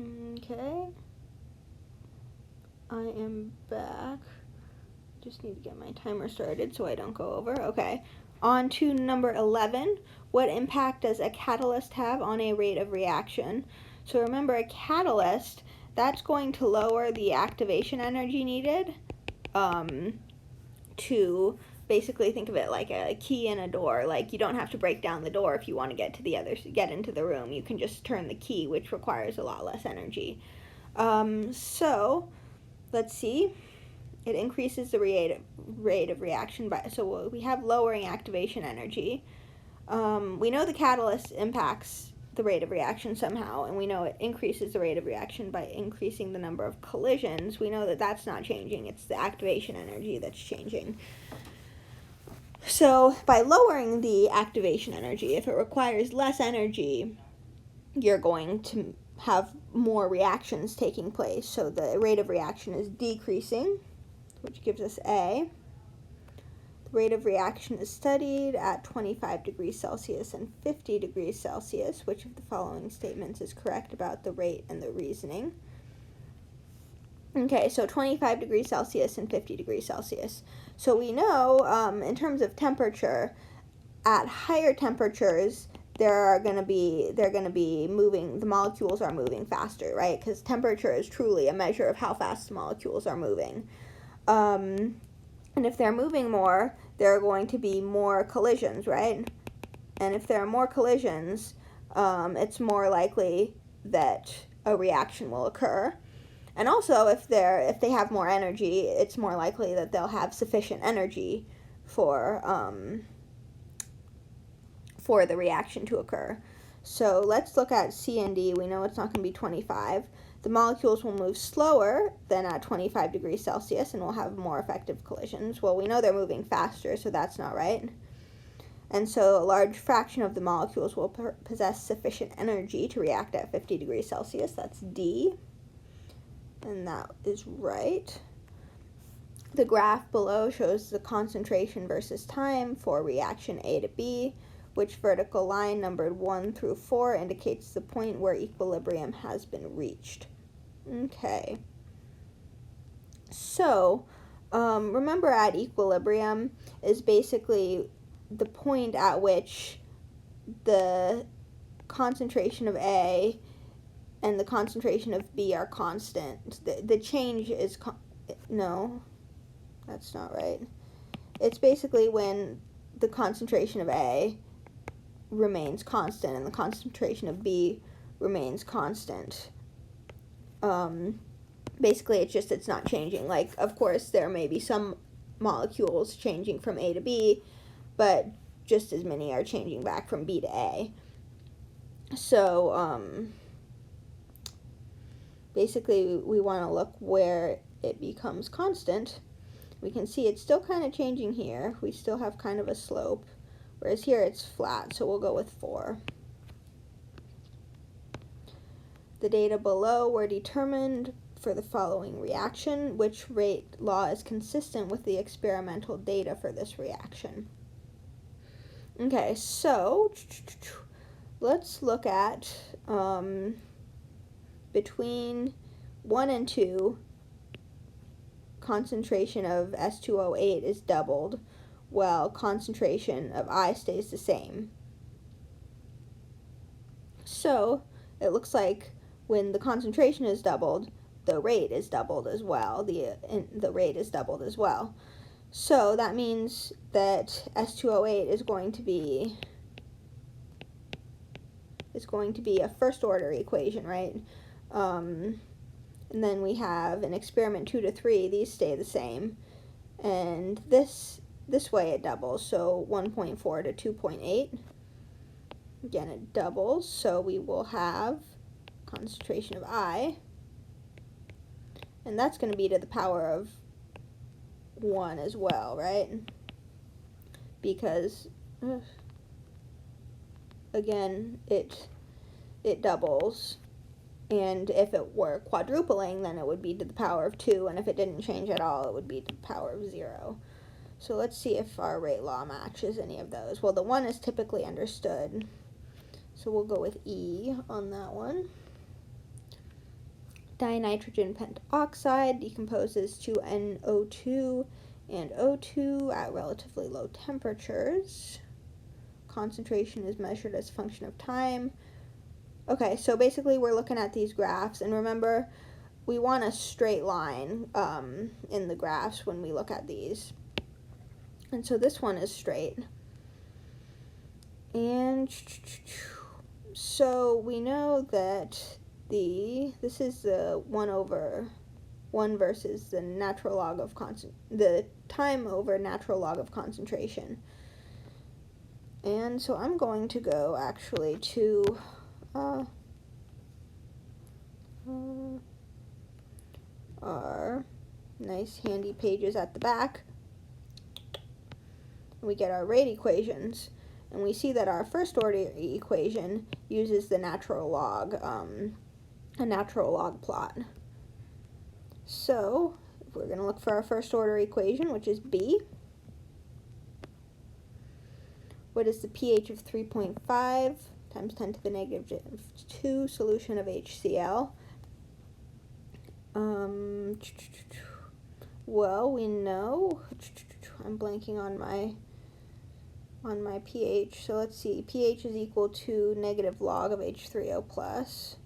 Okay. I am back. Just need to get my timer started so I don't go over. Okay. On to number 11. What impact does a catalyst have on a rate of reaction? So remember, a catalyst, that's going to lower the activation energy needed to basically think of it like a key in a door. Like, you don't have to break down the door if you want to get into the room. You can just turn the key, which requires a lot less energy. So let's see. It increases the rate of reaction by, so we have lowering activation energy. We know the catalyst impacts the rate of reaction somehow, and we know it increases the rate of reaction by increasing the number of collisions. We know that that's not changing. It's the activation energy that's changing. So by lowering the activation energy, if it requires less energy, you're going to have more reactions taking place. So the rate of reaction is decreasing, which gives us A. The rate of reaction is studied at 25 degrees Celsius and 50 degrees Celsius. Which of the following statements is correct about the rate and the reasoning? Okay, so 25 degrees Celsius and 50 degrees Celsius. So we know, in terms of temperature, at higher temperatures, they're going to be moving, the molecules are moving faster, right? Because temperature is truly a measure of how fast the molecules are moving. And if they're moving more, there are going to be more collisions, right? And if there are more collisions, it's more likely that a reaction will occur. And also, if they have more energy, it's more likely that they'll have sufficient energy for the reaction to occur. So let's look at C and D. We know it's not going to be 25. The molecules will move slower than at 25 degrees Celsius and will have more effective collisions. Well, we know they're moving faster, so that's not right. And so a large fraction of the molecules will possess sufficient energy to react at 50 degrees Celsius. That's D. And that is right. The graph below shows the concentration versus time for reaction A to B, which vertical line numbered 1 through 4 indicates the point where equilibrium has been reached. Okay. So, remember, at equilibrium is basically the point at which the concentration of A and the concentration of B are constant. The change is, no, that's not right. It's basically when the concentration of A remains constant and the concentration of B remains constant. Basically, it's not changing. Like, of course, there may be some molecules changing from A to B, but just as many are changing back from B to A. So, basically, we want to look where it becomes constant. We can see it's still kind of changing here. We still have kind of a slope, whereas here it's flat, so we'll go with 4. The data below were determined for the following reaction. Which rate law is consistent with the experimental data for this reaction? Okay, so let's look at between 1 and 2, concentration of S2O8 is doubled, while concentration of I stays the same. So it looks like when the concentration is doubled, the rate is doubled as well. The rate is doubled as well. So that means that S2O8 is going to be a first order equation, right? And then we have in experiment 2 to 3, these stay the same. And this way it doubles, so 1.4 to 2.8. Again, it doubles, so we will have concentration of I. And that's going to be to the power of 1 as well, right? Because, again, it doubles. And if it were quadrupling, then it would be to the power of 2, and if it didn't change at all, it would be to the power of 0. So let's see if our rate law matches any of those. Well, the 1 is typically understood, so we'll go with E on that one. Dinitrogen pentoxide decomposes to NO2 and O2 at relatively low temperatures. Concentration is measured as a function of time. Okay, so basically we're looking at these graphs, and remember, we want a straight line in the graphs when we look at these. And so this one is straight. And so we know that this is the 1/1 versus the natural log of the time over natural log of concentration. And so I'm going to go actually to our nice handy pages at the back. We get our rate equations, and we see that our first order equation uses the natural log, a natural log plot. So we're going to look for our first order equation, which is B. What is the pH of 3.5 times 10 to the negative 2 solution of HCl? Well, we know, I'm blanking on my pH, so let's see, pH is equal to negative log of H3O plus.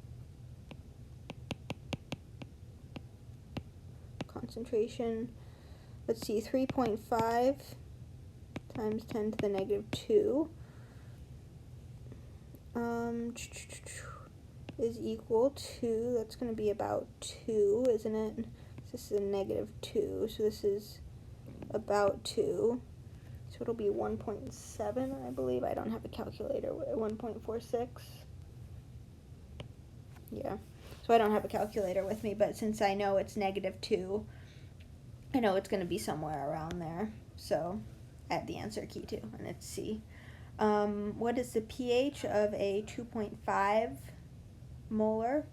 Concentration, let's see, 3.5 times 10 to the negative 2 is equal to, that's going to be about 2, isn't it? This is a negative 2, so this is about 2. So it'll be 1.7, I believe. I don't have a calculator. 1.46. Yeah. So I don't have a calculator with me, but since I know it's negative 2, I know it's going to be somewhere around there. So add the answer key to, and it's C. What is the pH of a 2.5 molar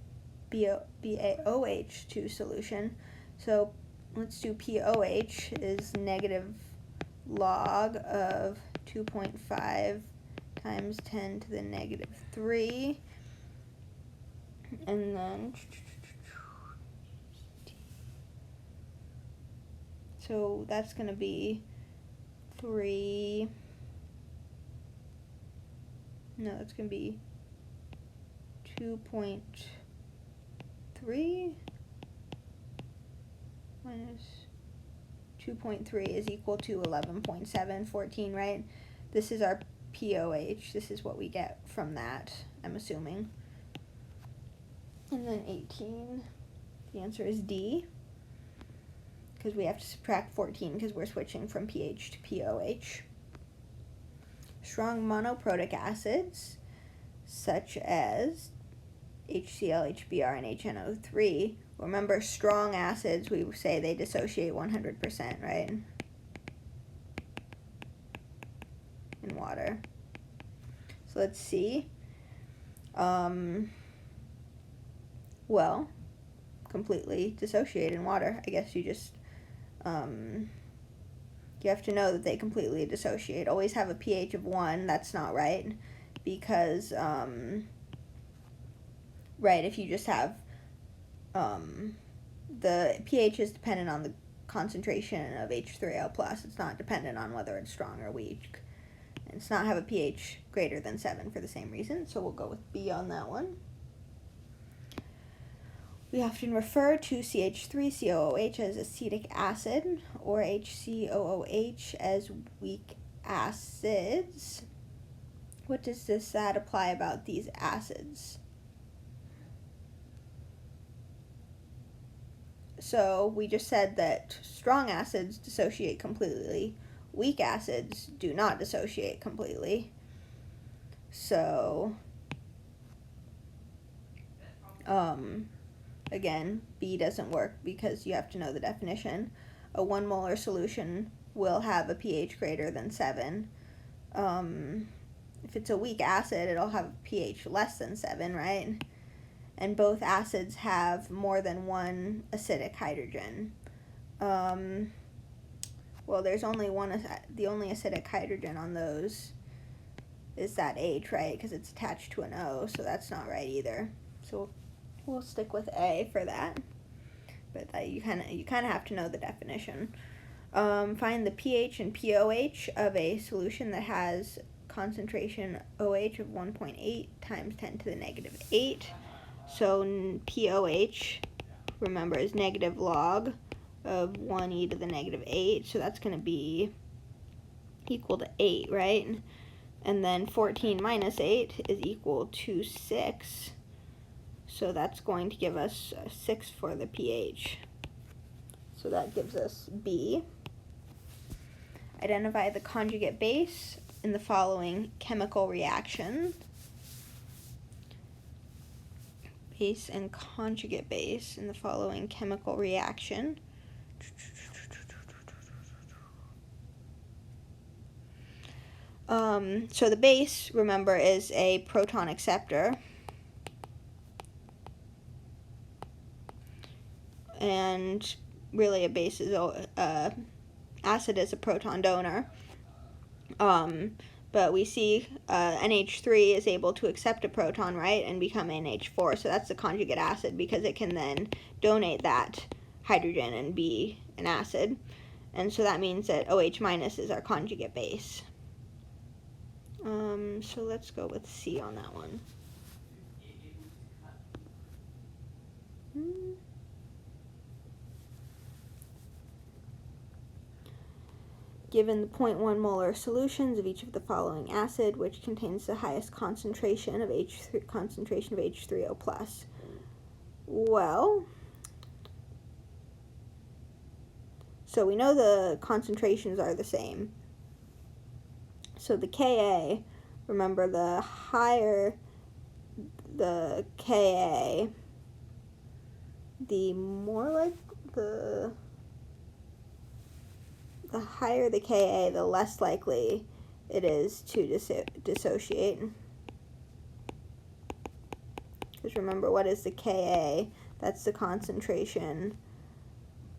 BaOH2 solution? So let's do POH is negative log of 2.5 times 10 to the negative 3. And then, so that's going to be 3. No, that's going to be 2.3 minus 2.3 is equal to 11.714, right? This is our POH. This is what we get from that, I'm assuming. And then 18, the answer is D, because we have to subtract 14 because we're switching from pH to POH. Strong monoprotic acids, such as HCl, HBr, and HNO3. Remember, strong acids, we say they dissociate 100%, right? In water. So let's see. Well, completely dissociate in water. I guess you just, you have to know that they completely dissociate. Always have a pH of 1. That's not right, because, right, if you just have, the pH is dependent on the concentration of H3O plus. It's not dependent on whether it's strong or weak. And it's not have a pH greater than 7 for the same reason, so we'll go with B on that one. We often refer to CH3COOH as acetic acid or HCOOH as weak acids. What does that apply about these acids? So we just said that strong acids dissociate completely. Weak acids do not dissociate completely. So, again, B doesn't work because you have to know the definition. A 1 molar solution will have a pH greater than 7. If it's a weak acid, it'll have a pH less than 7, right? And both acids have more than one acidic hydrogen. Well, there's only the only acidic hydrogen on those is that H, right? Because it's attached to an O, so that's not right either. So we'll stick with A for that. But you kind of have to know the definition. Find the pH and pOH of a solution that has concentration OH of 1.8 times 10 to the negative 8. So pOH, remember, is negative log of 1e to the negative 8. So that's going to be equal to 8, right? And then 14 minus 8 is equal to 6. So that's going to give us 6 for the pH. So that gives us B. Identify the conjugate base in the following chemical reaction. Base and conjugate base in the following chemical reaction. So the base, remember, is a proton acceptor. And really a base is acid is a proton donor. But we see NH3 is able to accept a proton, right, and become NH4. So that's the conjugate acid because it can then donate that hydrogen and be an acid. And so that means that OH minus is our conjugate base. So let's go with C on that one. Given the 0.1 molar solutions of each of the following acid, which contains the highest concentration of H3O plus? Well, so we know the concentrations are the same. So the Ka, remember, the higher the Ka, the more like the higher the Ka, the less likely it is to dissociate. Because remember, what is the Ka? That's the concentration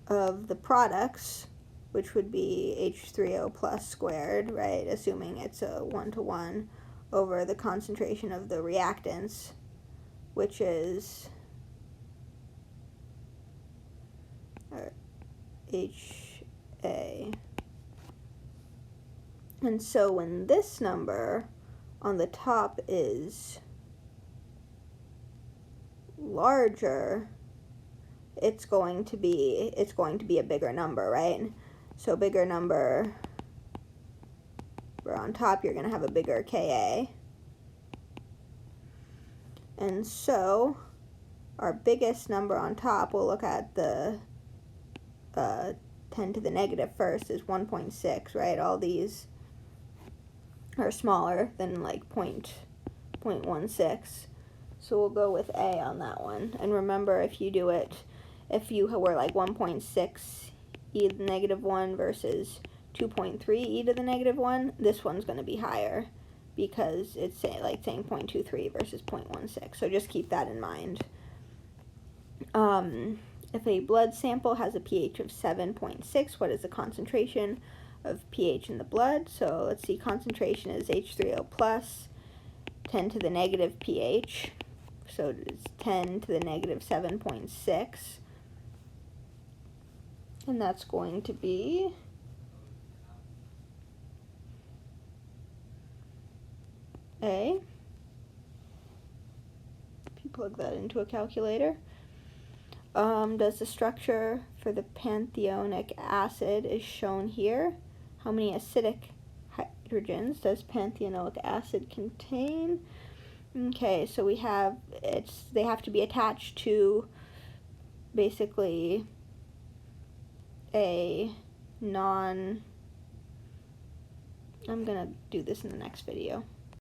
of the products, which would be H3O plus squared, right? Assuming it's a 1-to-1 over the concentration of the reactants, which is HA. And so when this number on the top is larger, it's going to be a bigger number, right? So bigger number, on top you're going to have a bigger Ka. And so our biggest number on top, we'll look at the 10 to the negative first, is 1.6, right? All these are smaller than like 0.16. So we'll go with A on that one. And remember, if you were like 1.6 e to the negative 1 versus 2.3 e to the negative 1, this one's going to be higher because it's like saying 0.23 versus 0.16. So just keep that in mind. If a blood sample has a pH of 7.6, what is the concentration of pH in the blood? So let's see, concentration is H3O plus 10 to the negative pH. So it's 10 to the negative 7.6. And that's going to be A. If you plug that into a calculator. Does the structure for the pantheonic acid is shown here? How many acidic hydrogens does pantheonic acid contain? Okay, so we have, they have to be attached to basically a I'm going to do this in the next video.